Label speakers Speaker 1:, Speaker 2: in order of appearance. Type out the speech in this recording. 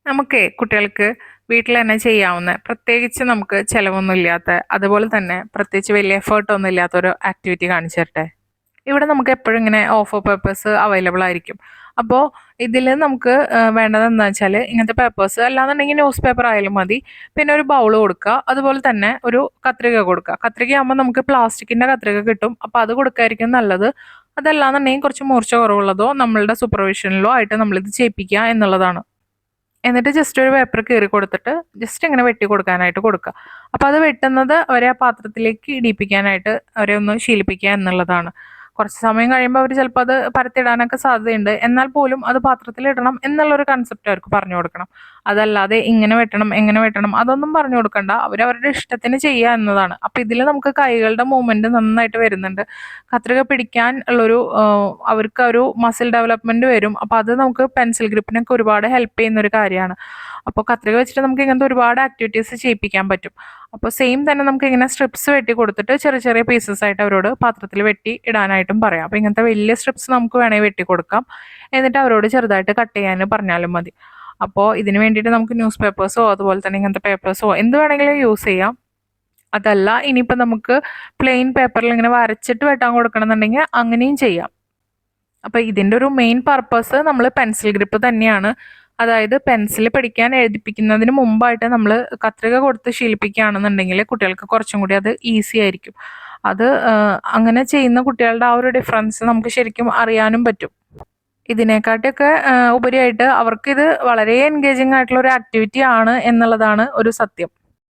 Speaker 1: നമുക്കേ കുട്ടികൾക്ക് വീട്ടിൽ തന്നെ ചെയ്യാവുന്ന പ്രത്യേകിച്ച് നമുക്ക് ചിലവൊന്നും ഇല്ലാത്ത അതുപോലെ തന്നെ പ്രത്യേകിച്ച് വലിയ എഫേർട്ട് ഒന്നും ഇല്ലാത്ത ഒരു ആക്ടിവിറ്റി കാണിച്ചു തരട്ടെ. ഇവിടെ നമുക്ക് എപ്പോഴും ഇങ്ങനെ ഓഫർ പേപ്പേഴ്സ് അവൈലബിൾ ആയിരിക്കും. അപ്പോൾ ഇതിൽ നമുക്ക് വേണ്ടത് എന്താ വെച്ചാൽ ഇങ്ങനത്തെ പേപ്പേഴ്സ് അല്ലാന്നുണ്ടെങ്കിൽ ന്യൂസ് പേപ്പർ ആയാലും മതി. പിന്നെ ഒരു ബൗൾ കൊടുക്കുക, അതുപോലെ തന്നെ ഒരു കത്രിക കൊടുക്കുക. കത്രിക ആകുമ്പോൾ നമുക്ക് പ്ലാസ്റ്റിക്കിന്റെ കത്രിക കിട്ടും, അപ്പോൾ അത് കൊടുക്കായിരിക്കും നല്ലത്. അതല്ലാന്നുണ്ടെങ്കിൽ കുറച്ച് മൂർച്ച കുറവുള്ളതോ നമ്മളുടെ സൂപ്പർവിഷനിലോ ആയിട്ട് നമ്മളിത് ചെയ്യിപ്പിക്കുക എന്നുള്ളതാണ്. എന്നിട്ട് ജസ്റ്റ് ഒരു പേപ്പർ കീറി കൊടുത്തിട്ട് ജസ്റ്റ് ഇങ്ങനെ വെട്ടി കൊടുക്കാനായിട്ട് കൊടുക്കുക. അപ്പോൾ അത് വെട്ടുന്നത് അവരെ ആ പാത്രത്തിലേക്ക് ഇടിപ്പിക്കാനായിട്ട് അവരെ ഒന്ന് ശീലിപ്പിക്കുക എന്നുള്ളതാണ്. കുറച്ച് സമയം കഴിയുമ്പോൾ അവർ ചിലപ്പോൾ അത് പരത്തിടാനൊക്കെ സാധ്യതയുണ്ട്. എന്നാൽ പോലും അത് പാത്രത്തിലിടണം എന്നുള്ളൊരു കൺസെപ്റ്റ് അവർക്ക് പറഞ്ഞു കൊടുക്കണം. അതല്ലാതെ ഇങ്ങനെ വെട്ടണം എങ്ങനെ വെട്ടണം അതൊന്നും പറഞ്ഞു കൊടുക്കണ്ട. അവരവരുടെ ഇഷ്ടത്തിന് ചെയ്യുക എന്നതാണ്. അപ്പം ഇതിൽ നമുക്ക് കൈകളുടെ മൂവ്മെന്റ് നന്നായിട്ട് വരുന്നുണ്ട്. കത്രിക പിടിക്കാൻ ഉള്ളൊരു അവർക്ക് ഒരു മസിൽ ഡെവലപ്മെന്റ് വരും. അപ്പോൾ അത് നമുക്ക് പെൻസിൽ ഗ്രിപ്പിനൊക്കെ ഒരുപാട് ഹെൽപ്പ് ചെയ്യുന്ന ഒരു കാര്യമാണ്. അപ്പോൾ കത്രിക വെച്ചിട്ട് നമുക്ക് ഇങ്ങനത്തെ ഒരുപാട് ആക്ടിവിറ്റീസ് ചെയ്യിപ്പിക്കാൻ പറ്റും. അപ്പോൾ സെയിം തന്നെ നമുക്ക് ഇങ്ങനെ സ്ട്രിപ്സ് വെട്ടി കൊടുത്തിട്ട് ചെറിയ ചെറിയ പീസസ് ആയിട്ട് അവരോട് പാത്രത്തിൽ വെട്ടി ഇടാനായിട്ടും പറയാം. അപ്പോൾ ഇങ്ങനത്തെ വലിയ സ്ട്രിപ്സ് നമുക്ക് വേണമെങ്കിൽ വെട്ടി കൊടുക്കാം. എന്നിട്ട് അവരോട് ചെറുതായിട്ട് കട്ട് ചെയ്യാൻ പറഞ്ഞാലും മതി. അപ്പോൾ ഇതിന് വേണ്ടിയിട്ട് നമുക്ക് ന്യൂസ് പേപ്പേഴ്സോ അതുപോലെ തന്നെ ഇങ്ങനത്തെ പേപ്പേഴ്സോ എന്ത് വേണമെങ്കിലും യൂസ് ചെയ്യാം. അതല്ല ഇനിയിപ്പോൾ നമുക്ക് പ്ലെയിൻ പേപ്പറിൽ ഇങ്ങനെ വരച്ചിട്ട് വെട്ടാൻ കൊടുക്കണമെന്നുണ്ടെങ്കിൽ അങ്ങനെയും ചെയ്യാം. അപ്പോൾ ഇതിൻ്റെ ഒരു മെയിൻ പർപ്പസ് നമ്മൾ പെൻസിൽ ഗ്രിപ്പ് തന്നെയാണ്. അതായത് പെൻസിൽ പഠിക്കാൻ എഴുതിപ്പിക്കുന്നതിന് മുമ്പായിട്ട് നമ്മൾ കത്രിക കൊടുത്ത് ശീലിപ്പിക്കുകയാണെന്നുണ്ടെങ്കിൽ കുട്ടികൾക്ക് കുറച്ചും കൂടി അത് ഈസി ആയിരിക്കും. അത് അങ്ങനെ ചെയ്യുന്ന കുട്ടികളുടെ ആ ഒരു ഡിഫറൻസ് നമുക്ക് ശരിക്കും അറിയാനും പറ്റും. ഇതിനെക്കാട്ടിയൊക്കെ ഉപരിയായിട്ട് അവർക്കിത് വളരെ എൻഗേജിങ് ആയിട്ടുള്ള ഒരു ആക്ടിവിറ്റി ആണ് എന്നുള്ളതാണ് ഒരു സത്യം.